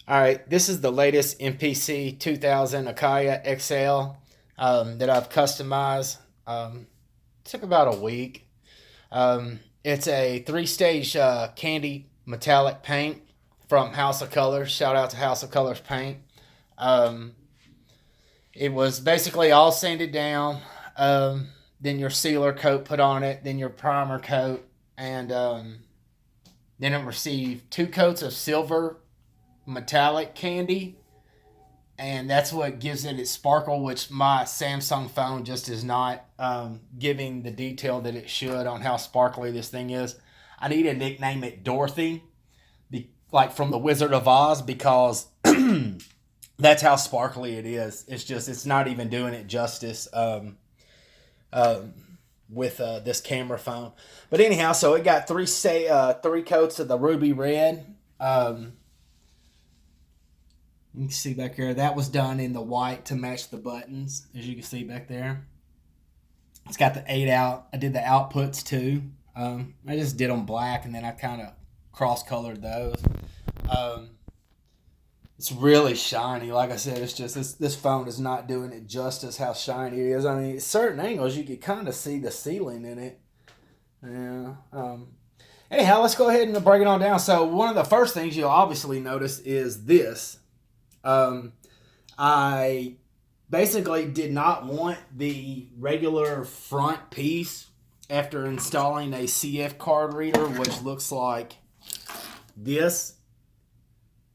All right, this is the latest MPC2000 Akai XL that I've customized. Took about a week. It's a three-stage candy metallic paint from House of Colors. Shout out to House of Colors Paint. Um, it was basically all sanded down. Then your sealer coat put on it. Then your primer coat, and then it received two coats of silver metallic candy, and that's what gives it its sparkle, which my Samsung phone just is not giving the detail that it should on how sparkly this thing is. I need to nickname it Dorothy, like from the Wizard of Oz, because that's how sparkly it is. It's not even doing it justice um, with this camera phone. But anyhow, so it got three coats of the ruby red. You can see back here, that was done in the white to match the buttons, as you can see back there. It's got the 8 out. I did the outputs too. I just did them black, and then I kind of cross-colored those. Um, it's really shiny. Like I said, it's just this phone is not doing it justice how shiny it is. I mean, at certain angles, you can kind of see the ceiling in it. Yeah. Anyhow, let's go ahead and break it on down. So one of the first things you'll obviously notice is this. I basically did not want the regular front piece after installing a CF card reader, which looks like this.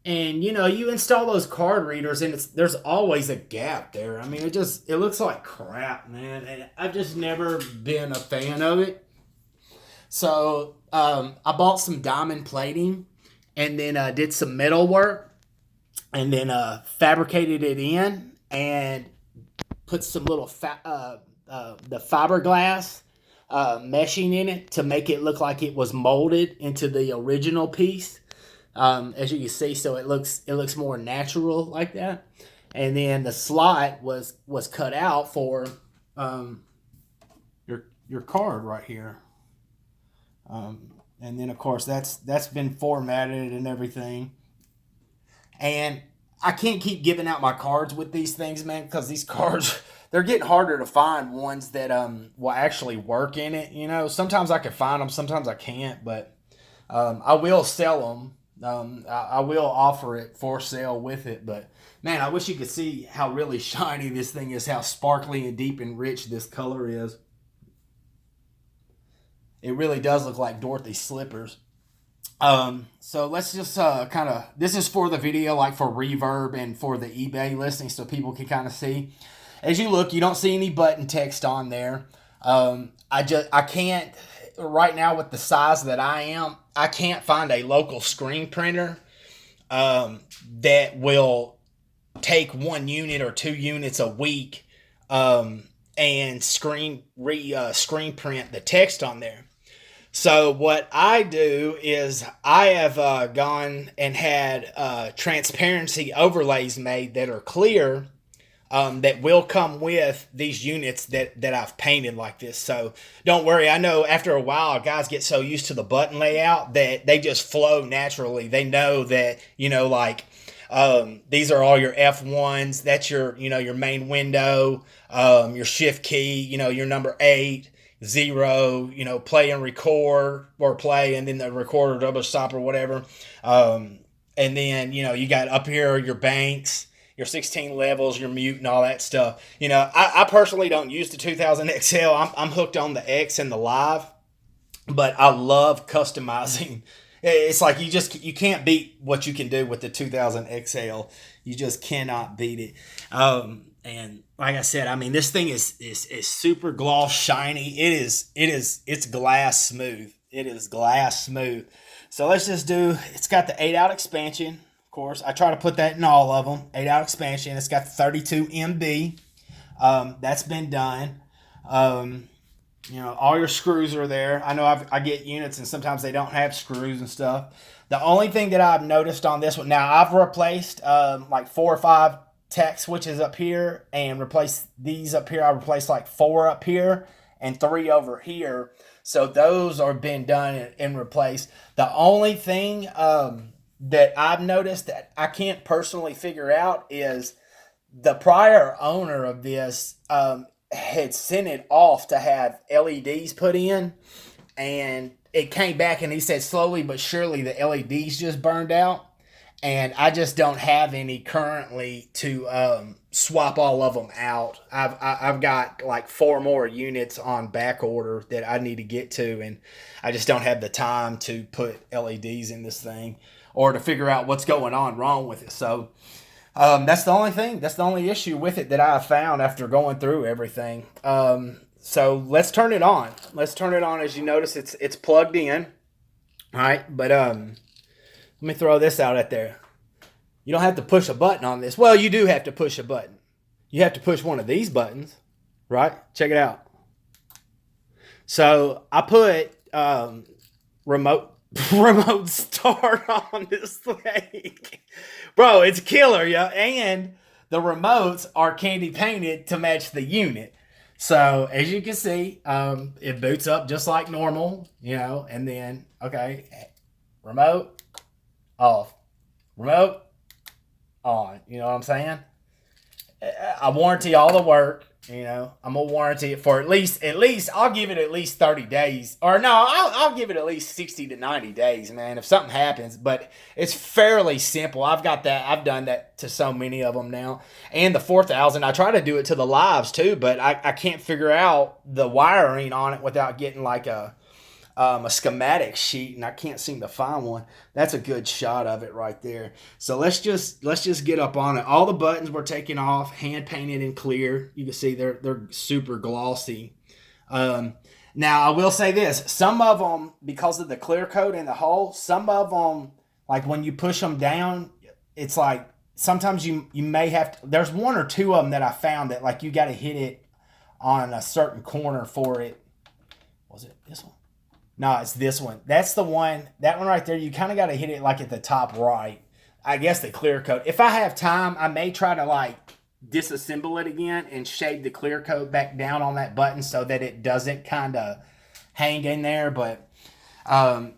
And you install those card readers, and there's always a gap there. I mean, it looks like crap, man. And I've just never been a fan of it. So I bought some diamond plating, and then did some metal work, and then fabricated it in and put some little the fiberglass meshing in it to make it look like it was molded into the original piece, as you can see. So it looks more natural like that. And then the slot was cut out for your card right here. And then of course that's been formatted and everything. And I can't keep giving out my cards with these things, man, because these cards, they're getting harder to find ones that will actually work in it. Sometimes I can find them, sometimes I can't, but I will sell them. I will offer it for sale with it. But man, I wish you could see how really shiny this thing is, how sparkly and deep and rich this color is. It really does look like Dorothy's slippers. So let's just this is for the video, like for reverb and for the eBay listing, so people can kind of see. As you look, you don't see any button text on there. I can't, right now with the size that I can't find a local screen printer that will take 1 unit or 2 units a week and screen print the text on there. So what I do is I have gone and had transparency overlays made that are clear, that will come with these units that I've painted like this. So don't worry. I know after a while, guys get so used to the button layout that they just flow naturally. They know that, these are all your F1s. That's your main window, your shift key, your number 8. 0, play and record, or play and then the record or double stop or whatever. And then, you got up here your banks, your 16 levels, your mute and all that stuff. I personally don't use the 2000XL. I'm hooked on the X and the Live, but I love customizing. It's like you can't beat what you can do with the 2000XL. You just cannot beat it. And like I said, I mean, this thing is super gloss shiny. It's glass smooth. It is glass smooth. So let's just it's got the 8 out expansion. Of course, I try to put that in all of them. 8 out expansion. It's got 32 MB. That's been done. All your screws are there. I know I get units and sometimes they don't have screws and stuff. The only thing that I've noticed on this one, now I've replaced like 4 or 5 tack switches up here and replace these up here. I replaced like 4 up here and 3 over here. So those are been done and replaced. The only thing that I've noticed that I can't personally figure out is the prior owner of this had sent it off to have LEDs put in, and it came back and he said slowly but surely the LEDs just burned out, and I just don't have any currently to swap all of them out. I've got like 4 more units on back order that I need to get to, and I just don't have the time to put LEDs in this thing or to figure out what's going on wrong with it. So that's the only thing. That's the only issue with it that I have found after going through everything. So let's turn it on. Let's turn it on. As you notice, it's plugged in. All right, but let me throw this out at there. You don't have to push a button on this. Well, you do have to push a button. You have to push one of these buttons, right? Check it out. So I put remote start on this thing. Bro, it's killer, yeah. And the remotes are candy painted to match the unit. So as you can see, it boots up just like normal, and then, okay, remote, off, remote, on. You know what I'm saying? I warranty all the work. I'm gonna warranty it for at least I'll give it at least 30 days, or no, I'll give it at least 60 to 90 days, man, if something happens. But it's fairly simple. I've done that to so many of them now. And the 4000, I try to do it to the lives too, but I can't figure out the wiring on it without getting like a schematic sheet, and I can't seem to find one. That's a good shot of it right there. So let's just get up on it. All the buttons were taken off, hand painted and clear. You can see they're super glossy. Now I will say this: some of them, because of the clear coat in the hole, some of them, like when you push them down, it's like sometimes you may have to. There's 1 or 2 of them that I found that like you got to hit it on a certain corner for it. Was it this one? No, it's this one. That's the one. That one right there, you kind of got to hit it like at the top right. I guess the clear coat. If I have time, I may try to like disassemble it again and shave the clear coat back down on that button so that it doesn't kind of hang in there. But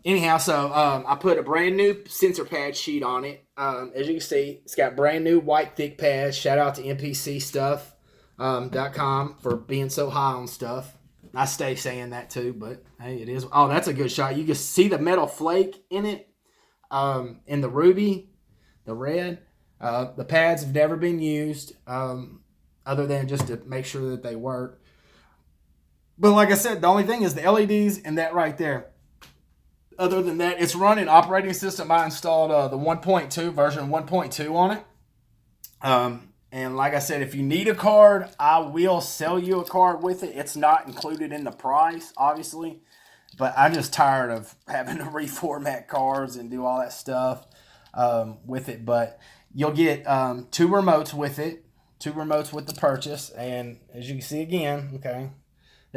anyhow, so I put a brand new sensor pad sheet on it. As you can see, it's got brand new white thick pads. Shout out to MPC.com for being so high on stuff. I stay saying that too, but hey, it is. Oh, that's a good shot. You can see the metal flake in it, in the ruby, the red. The pads have never been used, other than just to make sure that they work. But like I said, the only thing is the LEDs and that right there. Other than that, it's running operating system. I installed the 1.2 version 1.2 on it. And like I said, if you need a card, I will sell you a card with it. It's not included in the price, obviously. But I'm just tired of having to reformat cards and do all that stuff with it. But you'll get 2 remotes with it. 2 remotes with the purchase. And as you can see again, okay.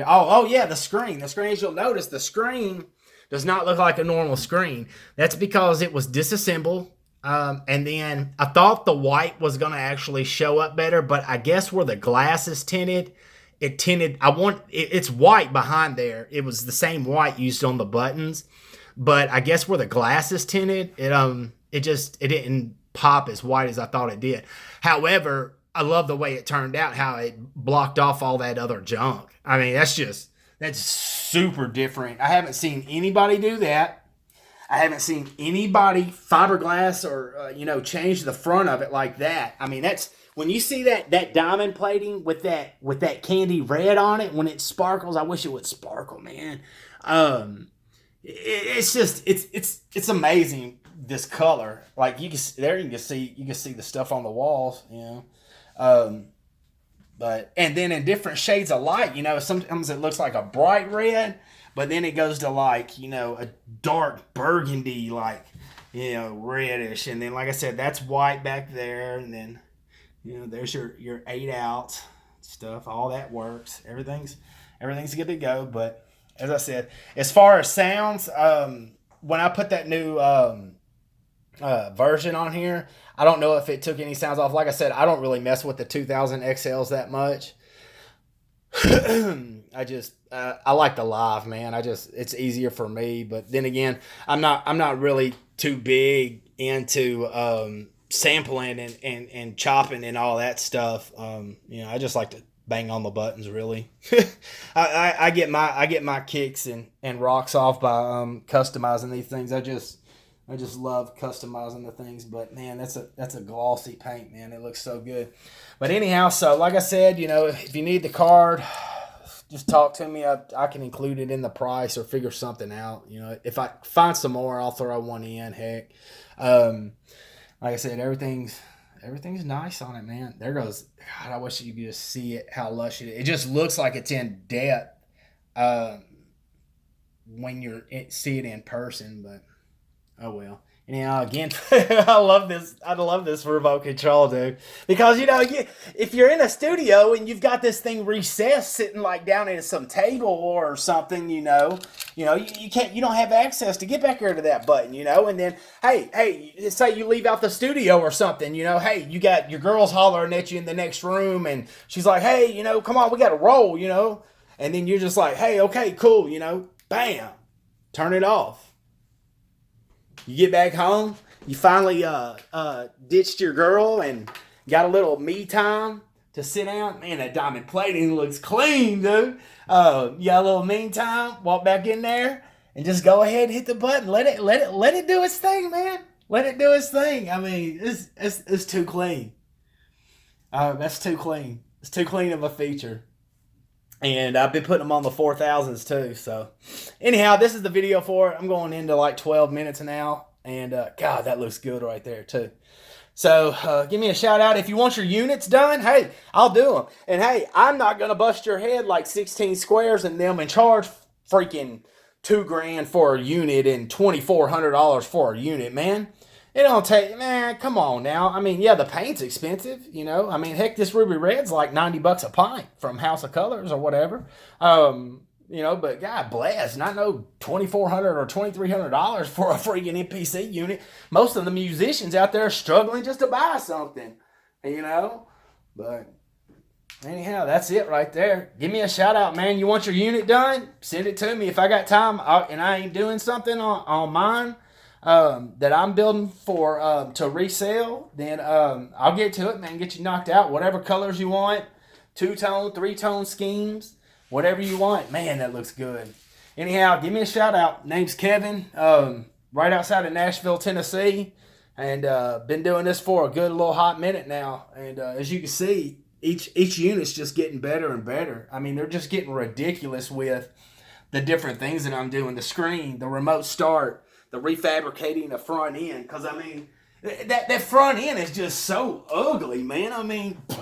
Oh yeah, the screen. The screen, as you'll notice, the screen does not look like a normal screen. That's because it was disassembled. And then I thought the white was going to actually show up better, but I guess where the glass is tinted, it's white behind there. It was the same white used on the buttons, but I guess where the glass is tinted, it didn't pop as white as I thought it did. However, I love the way it turned out, how it blocked off all that other junk. I mean, that's super different. I haven't seen anybody do that. I haven't seen anybody fiberglass or, change the front of it like that. I mean, that's when you see that diamond plating with that candy red on it, when it sparkles, I wish it would sparkle, man. It's amazing, this color. Like you can see the stuff on the walls, but and then in different shades of light, sometimes it looks like a bright red, but then it goes to like, a dark burgundy, like, reddish. And then, like I said, that's white back there. And then, there's your 8 out stuff. All that works. Everything's good to go. But as I said, as far as sounds, when I put that new version on here, I don't know if it took any sounds off. Like I said, I don't really mess with the 2000XLs that much. I like the live, man. It's easier for me, but then again, I'm not really too big into sampling and chopping and all that stuff. I just like to bang on the buttons. Really, I get my kicks and rocks off by customizing these things. I just love customizing the things. But man, that's a glossy paint, man. It looks so good. But anyhow, so like I said, if you need the card, just talk to me. I can include it in the price or figure something out. If I find some more, I'll throw one in. Heck, like I said, everything's nice on it, man. There goes. God, I wish you could just see it, how lush it is. It just looks like it's in depth when you see it in person. But oh well. Anyhow, again, I love this remote control, dude. Because if you're in a studio and you've got this thing recessed, sitting like down at some table or something, you don't have access to get back here to that button, And then, hey, say you leave out the studio or something, Hey, you got your girl's hollering at you in the next room, and she's like, hey, come on, we got to roll, And then you're just like, hey, okay, cool, Bam, turn it off. You get back home, you finally ditched your girl and got a little me time to sit down. Man, that diamond plating looks clean, dude. You got a little me time, walk back in there and just go ahead and hit the button. Let it do its thing, man. Let it do its thing. I mean, it's too clean. That's too clean. It's too clean of a feature. And I've been putting them on the 4000s too. So anyhow, this is the video for it. I'm going into like 12 minutes now. And God, that looks good right there too. So give me a shout out. If you want your units done, hey, I'll do them. And hey, I'm not going to bust your head like 16 squares and them and charge freaking $2,000 for a unit and $2,400 for a unit, man. It don't take, man, come on now. I mean, yeah, the paint's expensive, I mean, heck, this Ruby Red's like $90 a pint from House of Colors or whatever. But God bless, not no $2,400 or $2,300 for a freaking MPC unit. Most of the musicians out there are struggling just to buy something, But anyhow, that's it right there. Give me a shout out, man. You want your unit done? Send it to me. If I got time and I ain't doing something on mine, that I'm building for to resell, then I'll get to it, man. Get you knocked out. Whatever colors you want, 2-tone, 3-tone schemes, whatever you want. Man, that looks good. Anyhow, give me a shout out. Name's Kevin. Right outside of Nashville, Tennessee, and been doing this for a good little hot minute now. And as you can see, each unit's just getting better and better. I mean, they're just getting ridiculous with the different things that I'm doing. The screen, the remote start, the refabricating the front end, because I mean, that front end is just so ugly, man. I mean, look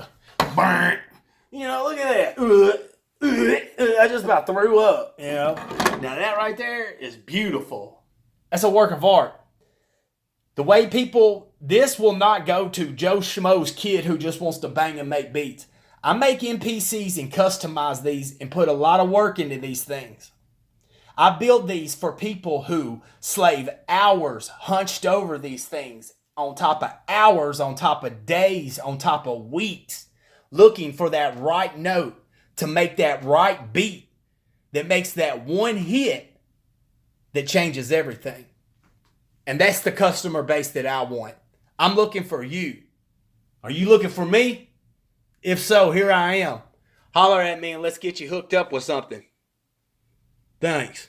at that. I just about threw up, Now that right there is beautiful. That's a work of art. The way this will not go to Joe Schmo's kid who just wants to bang and make beats. I make MPCs and customize these and put a lot of work into these things. I build these for people who slave hours hunched over these things, on top of hours, on top of days, on top of weeks, looking for that right note to make that right beat that makes that one hit that changes everything. And that's the customer base that I want. I'm looking for you. Are you looking for me? If so, here I am. Holler at me and let's get you hooked up with something. Thanks.